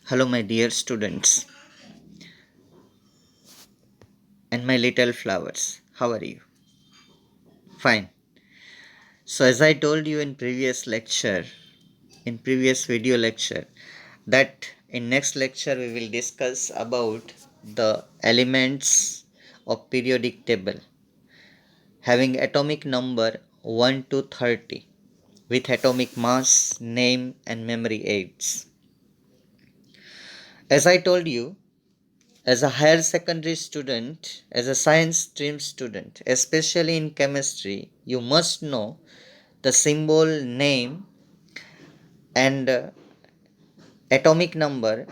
Hello, my dear students and my little flowers. How are you? Fine. So, as I told you in previous lecture, in previous video lecture, that in next lecture we will discuss about the elements of periodic table having atomic number 1 to 30 with atomic mass, name, and memory aids. As I told you, as a higher secondary student, as a science stream student, especially in chemistry, you must know the symbol, name, and atomic number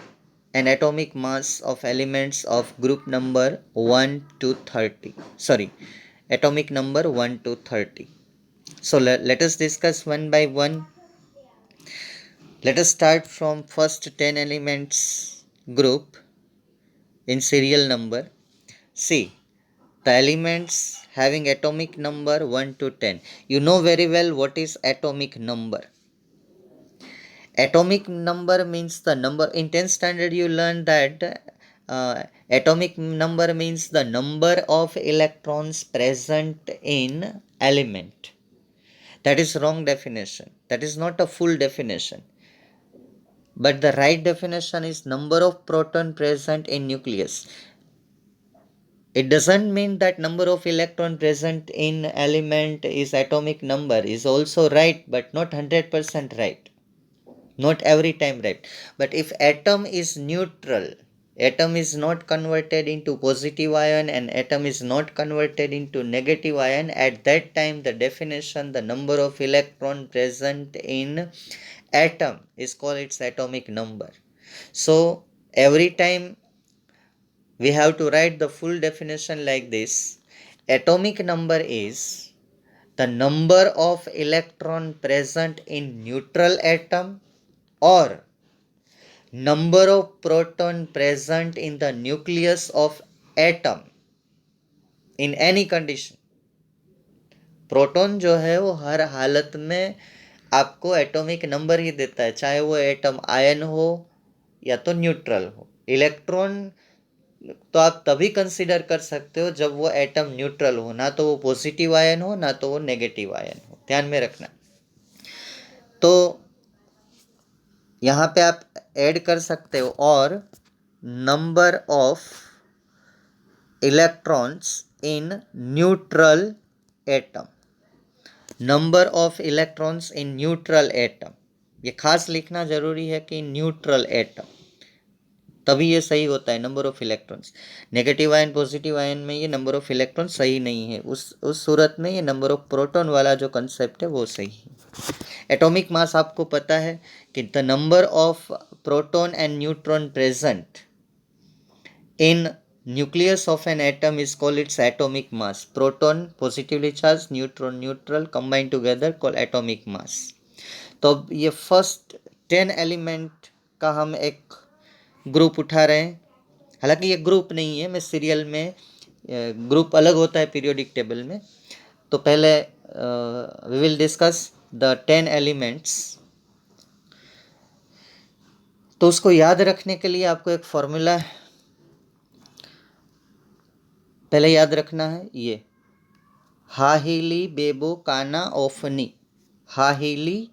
and atomic mass of elements of group number 1 to 30. Sorry, atomic number 1 to 30. So let us discuss one by one. Let us start from first 10 elements group in serial number. See, the elements having atomic number 1 to 10. You know very well what is atomic number. Atomic number means the number. In 10th standard you learn that atomic number means the number of electrons present in element. That is wrong definition. That is not a full definition. But the right definition is number of proton present in nucleus. It doesn't mean that number of electron present in element is atomic number is also right, but not 100% right. Not every time right. But if atom is neutral, atom is not converted into positive ion and atom is not converted into negative ion, at that time the definition, the number of electron present in atom is called its atomic number. So every time we have to write the full definition like this. Atomic number is the number of electron present in neutral atom or number of proton present in the nucleus of atom in any condition. Proton जो है वो हर हालत में आपको atomic number ही देता है, चाहे वो एटम आयन हो या तो न्यूट्रल हो. इलेक्ट्रॉन तो आप तभी कंसीडर कर सकते हो जब वो एटम न्यूट्रल हो, ना तो वो पॉजिटिव आयन हो ना तो वो नेगेटिव आयन हो. ध्यान में रखना. तो यहाँ पे आप ऐड कर सकते हो और number of electrons in neutral atom. Number of electrons in neutral atom, ये खास लिखना जरूरी है कि न्यूट्रल एटम, तभी ये सही होता है. Number of electrons, negative ion positive ion में ये नंबर ऑफ इलेक्ट्रॉन सही नहीं है. उस सूरत में ये नंबर ऑफ प्रोटॉन वाला जो कंसेप्ट है वो सही है. एटॉमिक मास आपको पता है कि the number of proton and neutron present in nucleus of an atom is called its atomic mass. Proton positively charged, neutron neutral, combined together called atomic mass. तो ये फर्स्ट 10 एलिमेंट का हम एक group उठा रहे हैं. हालांकि ये ग्रुप नहीं है, मैं सीरियल में, ग्रुप अलग होता है पीरियोडिक टेबल में. तो पहले we will discuss the 10 elements. तो उसको याद रखने के लिए आपको एक फॉर्मूला पहले याद रखना है. ये हाहिली बेबो काना ओफनी. हाहिली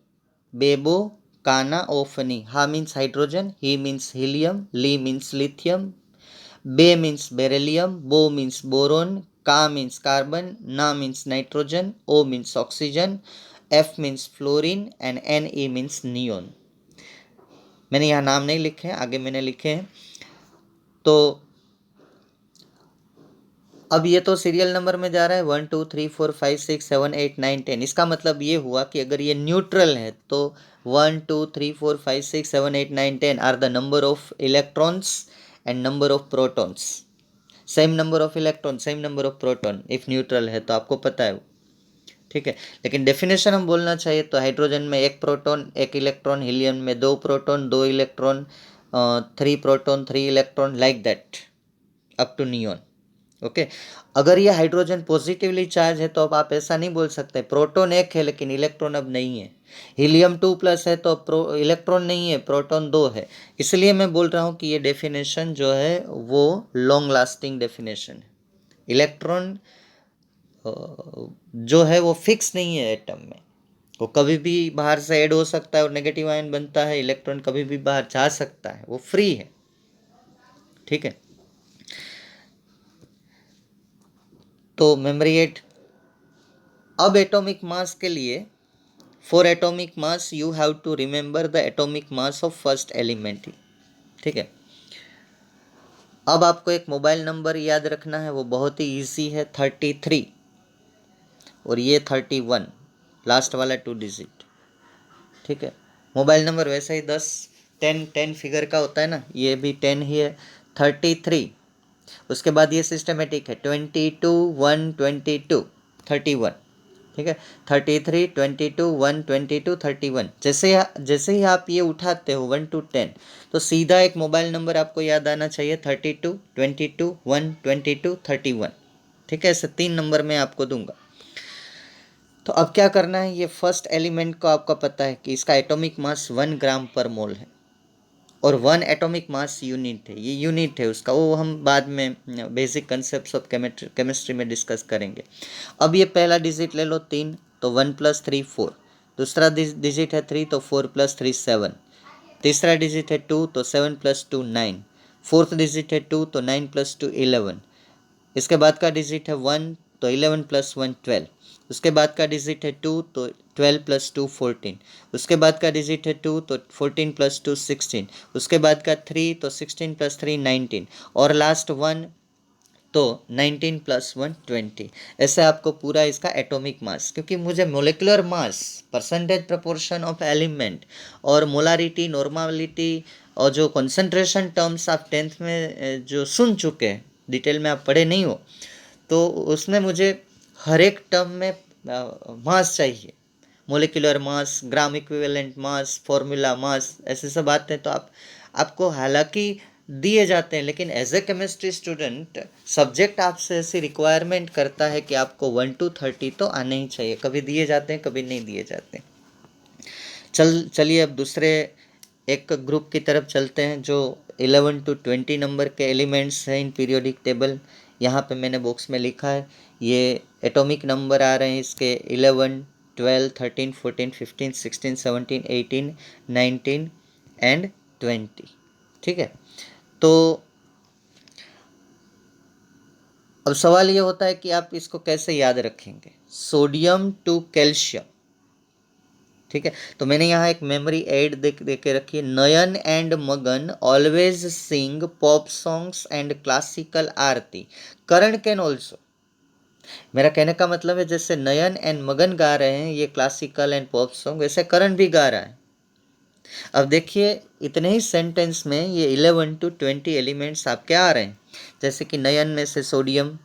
बेबो काना ओफनी. हा मीन्स हाइड्रोजन, ही मीन्स हीलियम, ली मीन्स लिथियम, बे मीन्स बेरिलियम, बो मीन्स बोरोन, का मीन्स कार्बन, ना means nitrogen, O means oxygen, F means fluorine and N E means neon. मैंने यहाँ नाम नहीं लिखे हैं, आगे मैंने लिखे हैं. तो अब ये तो सीरियल नंबर में जा रहा है 1 2 3 4 5 6 7 8 9 10. इसका मतलब ये हुआ कि अगर ये न्यूट्रल है तो 1 2 3 4 5 6 7 8 9 10 are the number of electrons and number of protons. Same number of electron, same number of proton if neutral है, तो आपको पता है वो. ठीक है. लेकिन डेफिनेशन हम बोलना चाहिए तो हाइड्रोजन में 1 प्रोटॉन 1 इलेक्ट्रॉन, हीलियम में 2 proton 2 electron, 3 proton 3 electron, like that up to neon. Okay. अगर ये हाइड्रोजन पॉजिटिवली चार्ज है तो अब आप ऐसा नहीं बोल सकते प्रोटॉन एक है लेकिन इलेक्ट्रॉन अब नहीं है। हीलियम 2+ है तो इलेक्ट्रॉन नहीं है, प्रोटॉन 2 है। इसलिए मैं बोल रहा हूँ कि ये डेफिनेशन जो है वो लॉन्ग लास्टिंग डेफिनेशन है। इलेक्ट्रॉन जो है वो फिक्स नहीं है एटम में, वो कभी भी बाहर से ऐड हो सकता है और नेगेटिव आयन बनता है। इलेक्ट्रॉन कभी भी बाहर जा सकता है, वो फ्री है। ठीक है, तो मेमोरी 8। अब एटॉमिक मास के लिए, for atomic mass you have to remember the atomic mass of first element. ठीक है, अब आपको एक मोबाइल नंबर याद रखना है, वो बहुत ही ईजी है, 33 और ये 31, लास्ट वाला 2 डिजिट। ठीक है, मोबाइल नंबर वैसे ही 10 फिगर का होता है ना, ये भी 10 ही है, 33। उसके बाद ये सिस्टमेटिक है, 22 1 22 31। ठीक है, 33 22 1 22 31। जैसे ही आप ये उठाते हो 1 to 10, तो सीधा एक मोबाइल नंबर आपको याद आना चाहिए, 32 22 1 22 31। ठीक है, ऐसे 3 नंबर मैं आपको दूंगा। तो अब क्या करना है, ये फर्स्ट एलिमेंट को आपको पता है कि इसका एटॉमिक मास 1 ग्राम पर मोल है और 1 एटॉमिक मास यूनिट है, ये यूनिट है उसका, वो हम बाद में बेसिक कंसेप्ट ऑफ केमिस्ट्री में डिस्कस करेंगे। अब ये पहला डिजिट ले लो 3, तो 1 + 3 4। दूसरा डिजिट है 3, तो 4 + 3 7। तीसरा डिजिट है 2, तो 7 + 2 9। फोर्थ डिजिट है 2, तो 9 + 2 11। इसके बाद का डिजिट है 1, तो 11 + 1 12। उसके बाद का डिजिट है 2, तो 12 + 2 14। उसके बाद का डिजिट है 2, तो 14 + 2 16। उसके बाद का 3, तो 16 + 3 19। और लास्ट 1, तो 19 + 1 20। ऐसे आपको पूरा इसका एटॉमिक मास, क्योंकि मुझे molecular mass, percentage proportion of element और मोलारिटी, नॉर्मलिटी और जो कंसंट्रेशन टर्म्स आप 10th में जो सुन चुके हैं, डिटेल में आप पढ़े नहीं हो, तो उसमें मुझे हर एक टर्म में मास चाहिए। Molecular mass, gram equivalent mass, formula mass, ऐसे सब आते हैं। तो आपको हालांकि दिए जाते हैं, लेकिन as a chemistry student subject आपसे ऐसी रिक्वायरमेंट करता है कि आपको 1 to 30 तो आने ही चाहिए। कभी दिए जाते हैं, कभी नहीं दिए जाते। चलिए अब दूसरे एक ग्रुप की तरफ चलते हैं, जो 11 to 20 नंबर के एलिमेंट्स हैं इन पीरियोडिक टेबल। यहाँ पे मैंने बॉक्स में लिखा है, ये एटॉमिक नंबर आ रहे हैं इसके 11 12 13 14 15 16 17 18 19 एंड 20। ठीक है, तो अब सवाल ये होता है कि आप इसको कैसे याद रखेंगे, सोडियम टू कैल्शियम। ठीक है, तो मैंने यहाँ एक मेमोरी एड दे के रखी है, Nayan and Magan always sing pop songs and classical aarti, Karan can also. मेरा कहने का मतलब है, जैसे नयन एंड मगन गा रहे हैं ये क्लासिकल एंड पॉप सॉन्ग, वैसे करण भी गा रहा है। अब देखिए, इतने ही सेंटेंस में ये 11 to 20 एलिमेंट्स आपके आ रहे हैं, जैसे कि नयन में से सोडियम,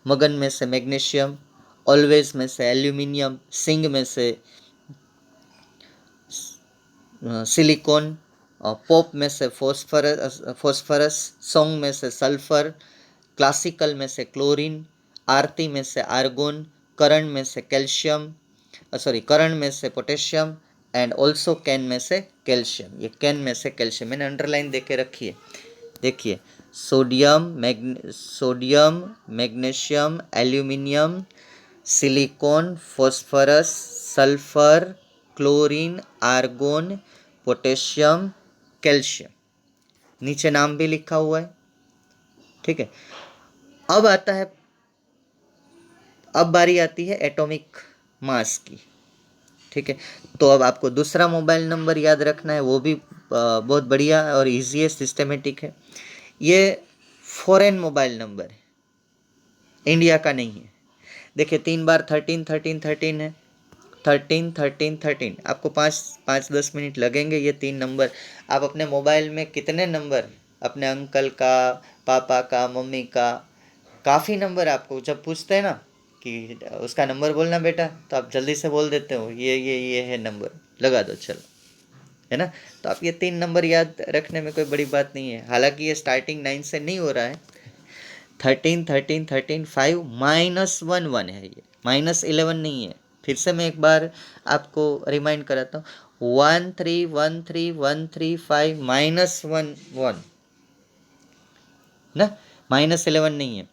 मगन में से मैग्नीशियम, ऑलवेज में से एल्यूमिनियम, सिंग में से सिलिकॉन, पॉप में से फॉस्फरस, सॉन्ग में से सल्फर, क्लासिकल में से क्लोरीन, आरती में से आर्गोन, करण में से कैल्शियम, करण में से पोटेशियम एंड ऑल्सो कैन में से कैल्शियम। ये कैन में से कैल्शियम मैंने अंडरलाइन दे के रखी है। देखिए, sodium magnesium aluminium silicon phosphorus sulphur chlorine argon potassium calcium, नीचे नाम भी लिखा हुआ है। ठीक है, अब आता है, अब बारी आती है एटॉमिक मास की। ठीक है, तो अब आपको दूसरा मोबाइल नंबर याद रखना है, वो भी बहुत बढ़िया और इजी है, सिस्टमेटिक है। ये फॉरेन मोबाइल नंबर है, इंडिया का नहीं है। देखिए, 3 बार 13 13 13 है, 13 13 13। आपको 5-10 मिनट लगेंगे। ये 3 नंबर आप अपने मोबाइल में, कितने नंबर, अपने अंकल का, पापा का, मम्मी का, काफ़ी नंबर आपको जब पूछते हैं ना कि उसका नंबर बोलना बेटा, तो आप जल्दी से बोल देते हो ये है नंबर, लगा दो चलो, है ना। तो आप ये 3 नंबर याद रखने में कोई बड़ी बात नहीं है। हालांकि ये स्टार्टिंग 9 से नहीं हो रहा है, 13 13 13 5 -1 1 है, ये -11 नहीं है। फिर से मैं एक बार आपको रिमाइंड कराता हूँ, 1 3 1 3 1 3 5 -1 1 ना, -11 नहीं है।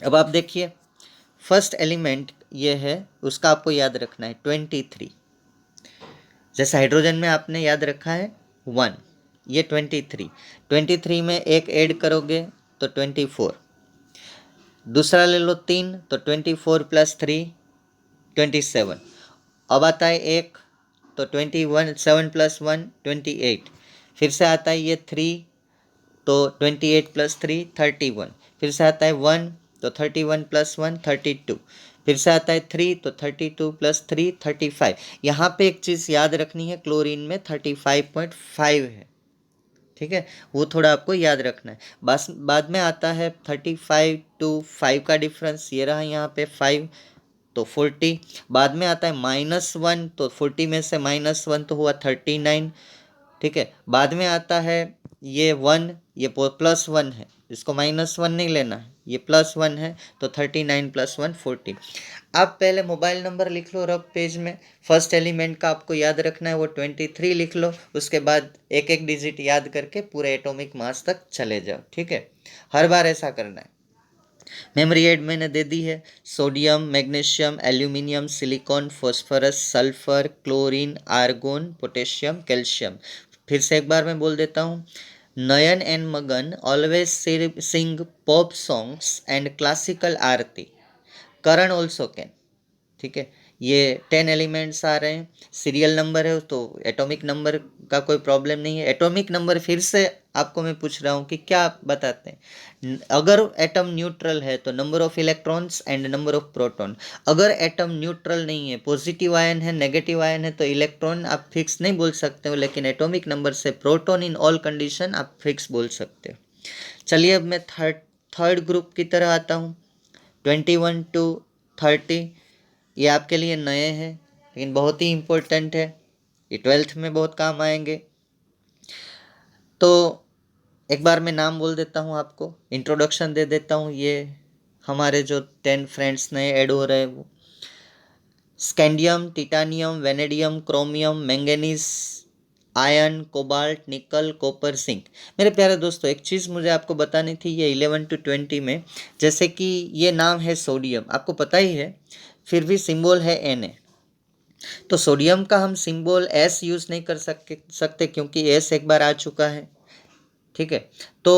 अब आप देखिए फर्स्ट एलिमेंट ये है, उसका आपको याद रखना है 23। जैसे हाइड्रोजन में आपने याद रखा है 1, ये 23, 23 में एक ऐड करोगे तो 24, दूसरा ले लो 3 तो 24 + 3 27, अब आता है एक तो 21 7 + 1 28, फिर से आता है ये 3 तो 28 + 3 31, फिर से आता है 1 तो 31 + 1 32, फिर से आता है 3 तो 32 + 3 35। यहाँ पे एक चीज़ याद रखनी है, क्लोरीन में 35.5 है, ठीक है, वो थोड़ा आपको याद रखना है। बस बाद में आता है 35 to 5 का डिफरेंस, ये रहा यहाँ पे 5 तो 40, बाद में आता है -1 तो 40 में से -1 तो हुआ 39, ठीक है, बाद में आता है ये 1, ये +1 है, इसको -1 नहीं लेना है, ये +1 है तो 39 + 1 40। आप पहले मोबाइल नंबर लिख लो रफ पेज में, फर्स्ट एलिमेंट का आपको याद रखना है वो 23 लिख लो, उसके बाद एक एक डिजिट याद करके पूरे एटॉमिक मास तक चले जाओ, ठीक है, हर बार ऐसा करना है। मेमोरी एड मैंने दे दी है, sodium, magnesium, aluminium, silicon, phosphorus, sulphur, chlorine, argon, potassium, calcium. फिर से एक बार मैं बोल देता हूँ, Nayan and Magan always sing pop songs and classical aarti, Karan also can, ठीक है, ये 10 एलिमेंट्स आ रहे हैं, सीरियल नंबर है तो एटॉमिक नंबर का कोई प्रॉब्लम नहीं है। एटॉमिक नंबर फिर से आपको मैं पूछ रहा हूँ कि क्या आप बताते हैं, अगर एटम न्यूट्रल है तो number of electrons and number of proton, अगर एटम न्यूट्रल नहीं है, पॉजिटिव आयन है, नेगेटिव आयन है, तो इलेक्ट्रॉन आप फिक्स नहीं बोल सकते हो, लेकिन एटॉमिक नंबर से प्रोटॉन इन ऑल कंडीशन आप फिक्स बोल सकते हो। चलिए अब मैं थर्ड ग्रुप की तरह आता हूँ, 21 to 30, ये आपके लिए नए हैं लेकिन बहुत ही इम्पोर्टेंट है, ये 12th में बहुत काम आएंगे। तो एक बार मैं नाम बोल देता हूँ, आपको इंट्रोडक्शन दे देता हूँ, ये हमारे जो 10 फ्रेंड्स नए ऐड हो रहे हैं वो scandium, titanium, vanadium, chromium, manganese, iron, cobalt, निकल, कॉपर, जिंक। मेरे प्यारे दोस्तों एक चीज़ मुझे आपको बतानी थी, ये 11 to 20 में, जैसे कि ये नाम है सोडियम, आपको पता ही है, फिर भी सिंबल है Na, तो सोडियम का हम सिंबल S यूज़ नहीं कर सकते क्योंकि S एक बार आ चुका है, ठीक है। तो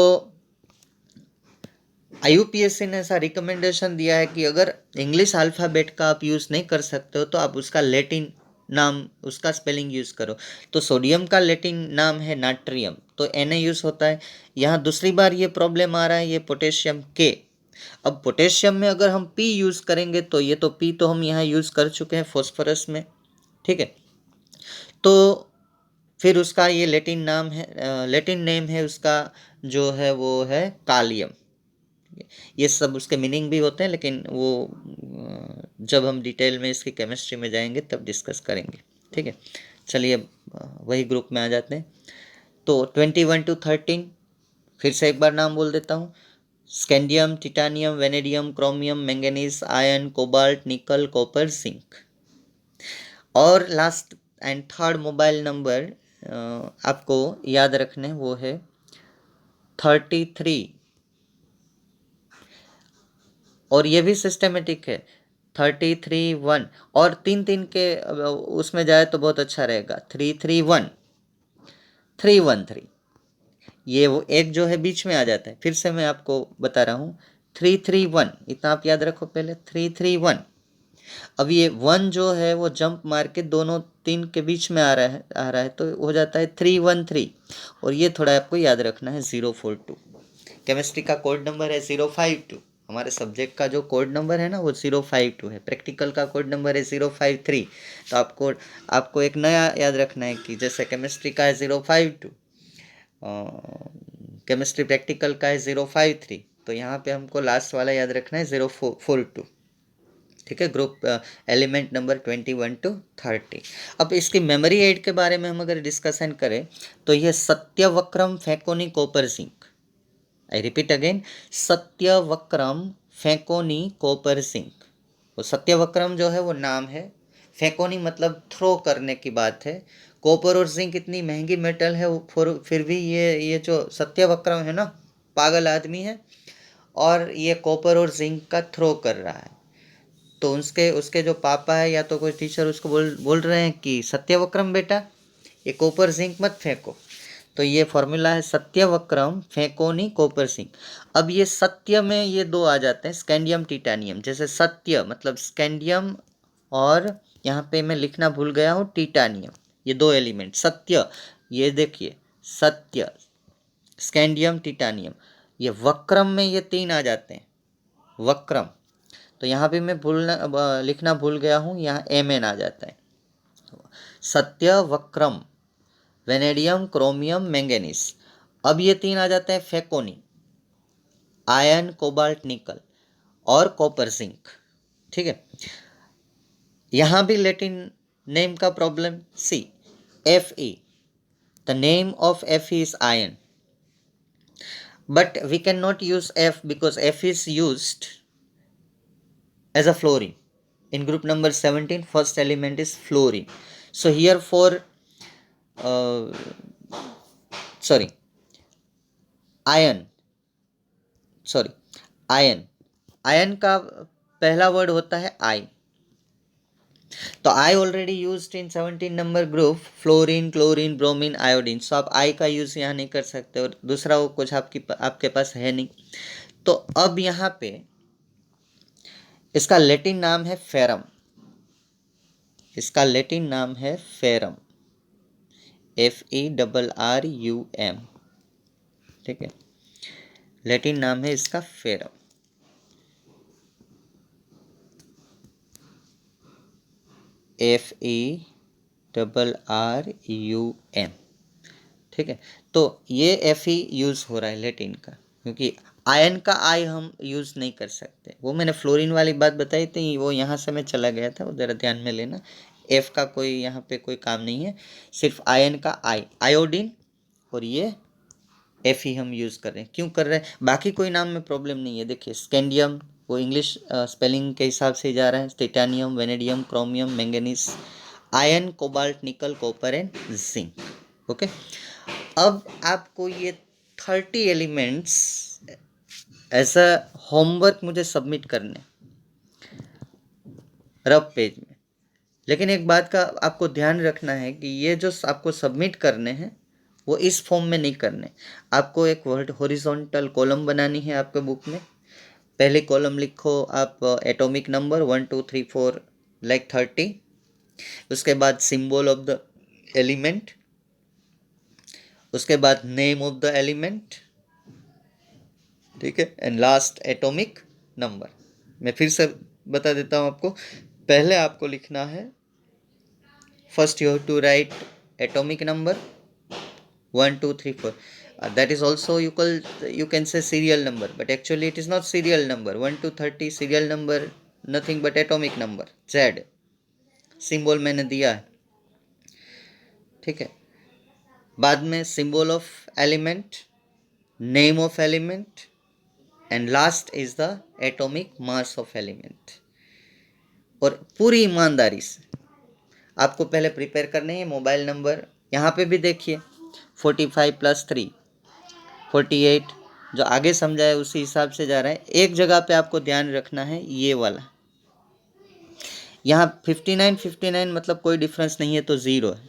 IUPAC ने ऐसा रिकमेंडेशन दिया है कि अगर इंग्लिश अल्फ़ाबेट का आप यूज़ नहीं कर सकते हो तो आप उसका लैटिन नाम, उसका स्पेलिंग यूज़ करो। तो सोडियम का लैटिन नाम है नाट्रियम, तो Na यूज़ होता है। यहाँ दूसरी बार ये प्रॉब्लम आ रहा है, ये पोटेशियम K। अब पोटेशियम में अगर हम P यूज़ करेंगे तो ये तो P तो हम यहाँ यूज़ कर चुके हैं फॉस्फोरस में, ठीक है। तो फिर उसका ये लैटिन नाम है, लैटिन नेम है उसका जो है वो है कालियम। ये सब उसके मीनिंग भी होते हैं, लेकिन वो जब हम डिटेल में इसकी केमिस्ट्री में जाएंगे तब डिस्कस करेंगे, ठीक है। चलिए अब वही ग्रुप में आ जाते हैं। तो 21 to 13 फिर से एक बार नाम बोल देता हूँ, scandium, titanium, vanadium, chromium, manganese, iron, cobalt, निकल, कॉपर, जिंक। और last and third mobile number आपको याद रखने वो है 33, और ये भी सिस्टमेटिक है 33 1, और 3 3 के उसमें जाए तो बहुत अच्छा रहेगा, 3 3 1 3 1 3, ये वो एक जो है बीच में आ जाता है। फिर से मैं आपको बता रहा हूँ 3 3 1, इतना आप याद रखो पहले 3 3 1। अब ये 1 जो है वो जंप मार के दोनों 3 के बीच में आ रहा है तो हो जाता है 3 1 3, और ये थोड़ा आपको याद रखना है 042। केमिस्ट्री का कोड नंबर है 052, हमारे सब्जेक्ट का जो कोड नंबर है ना वो 052 है, प्रैक्टिकल का कोड नंबर है 053। तो आपको एक नया याद रखना है कि जैसे केमिस्ट्री का है 052, केमिस्ट्री प्रैक्टिकल का है 053, तो यहाँ पे हमको लास्ट वाला याद रखना है 042, ठीक है। Group element number 21 to 30। अब इसकी मेमोरी एड के बारे में हम अगर डिस्कशन करें तो ये सत्यवक्रम, फैकोनी, copper, zinc, I repeat again, सत्यवक्रम फेकोनी कॉपर जिंक। वो सत्यवक्रम जो है वो नाम है, फेकोनी मतलब थ्रो करने की बात है, कॉपर और जिंक इतनी महंगी मेटल है फिर भी ये जो सत्यवक्रम है ना, पागल आदमी है और ये कॉपर और जिंक का थ्रो कर रहा है। तो उसके उसके जो पापा है या तो कोई टीचर उसको बोल रहे हैं कि सत्यवक्रम बेटा ये कॉपर जिंक मत फेंको। तो ये फॉर्मूला है सत्यवक्रम फेकोनी कॉपर जिंक। अब ये सत्य में ये दो आ जाते हैं, स्कैंडियम टिटानियम। जैसे सत्य मतलब स्कैंडियम और यहाँ पे मैं लिखना भूल गया हूँ टिटानियम, ये दो एलिमेंट सत्य। ये देखिए सत्य, स्कैंडियम, टिटानियम। ये वक्रम में ये तीन आ जाते हैं, वक्रम। तो यहाँ भी मैं लिखना भूल गया हूँ, यहाँ एम आ जाता है। सत्य वक्रम, वेनेडियम, क्रोमियम, मैंगनीज। अब ये तीन आ जाते हैं फेकोनी, आयरन, कोबाल्ट, निकल और कॉपर जिंक। ठीक है, यहाँ भी लैटिन नेम का problem. See Fe, the name of Fe is iron, but we can not use F because F is used as a fluorine. In group number 17, first element is fluorine. So here for uh, sorry iron, sorry ion, ion का पहला word होता है I. तो I already used in 17 number group, fluorine, chlorine, bromine, iodine. So आप I का use यहाँ नहीं कर सकते और दूसरा वो कुछ आपके पास है नहीं। तो अब यहाँ पे इसका लैटिन नाम है फेरम, इसका लैटिन नाम है फेरम, FERRUM। ठीक है, लैटिन नाम है इसका फेरम। FERRUM। ठीक है, तो ये Fe यूज हो रहा है लैटिन का, क्योंकि आयन का आई हम यूज नहीं कर सकते। वो मैंने फ्लोरीन वाली बात बताई थी, वो यहाँ से मैं चला गया था, वो जरा ध्यान में लेना। एफ का कोई यहाँ पे कोई काम नहीं है, सिर्फ आयन का आई, आयोडीन, और ये Fe हम यूज़ कर रहे हैं। क्यों कर रहे हैं, बाकी कोई नाम में प्रॉब्लम नहीं है। देखिए स्कैंडियम वो इंग्लिश स्पेलिंग के हिसाब से जा रहा है, titanium, vanadium, chromium, manganese, ion, cobalt, निकल, कॉपर एंड जिंक। ओके, अब आपको ये 30 एलिमेंट्स एज अ होमवर्क मुझे सबमिट करने रफ पेज में। लेकिन एक बात का आपको ध्यान रखना है कि ये जो आपको सबमिट करने हैं वो इस फॉर्म में नहीं करने। आपको एक वर्ड हॉरिजॉन्टल कॉलम बनानी है आपके बुक में। पहले कॉलम लिखो आप एटॉमिक नंबर 1 2 3 4 लाइक 30। उसके बाद सिंबल ऑफ द एलिमेंट, उसके बाद नेम ऑफ द एलिमेंट, ठीक है, एंड लास्ट एटॉमिक नंबर। मैं फिर से बता देता हूँ आपको। पहले आपको लिखना है, first you have to write atomic number 1 2 3 4. That is also you can say serial number, but actually it is not serial number. 1 to 30 serial number, nothing but atomic number Z, symbol मैंने दिया है। ठीक है, बाद में symbol of element, name of element and last is the atomic mass of element. और पूरी ईमानदारी से आपको पहले प्रिपेयर करने हैं। मोबाइल नंबर यहाँ पे भी देखिए, 45 + 3 48, जो आगे समझा है उसी हिसाब से जा रहा है। एक जगह पे आपको ध्यान रखना है, ये वाला यहाँ 59 मतलब कोई डिफरेंस नहीं है तो 0 है।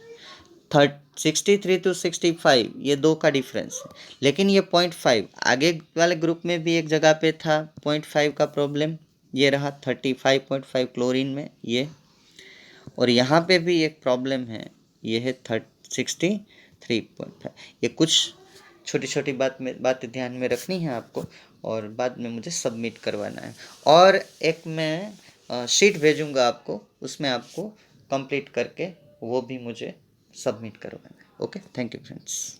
63 to 65 ये दो का डिफरेंस है, लेकिन ये 0.5 आगे वाले ग्रुप में भी एक जगह पे था 0.5 का प्रॉब्लम, ये रहा 35.5 क्लोरीन में ये, और यहाँ पे भी एक प्रॉब्लम है, ये है 63.5। ये कुछ छोटी छोटी बातें ध्यान में रखनी है आपको, और बाद में मुझे सबमिट करवाना है। और एक मैं शीट भेजूंगा आपको, उसमें आपको कंप्लीट करके वो भी मुझे सबमिट करवाना है। Okay, thank you friends.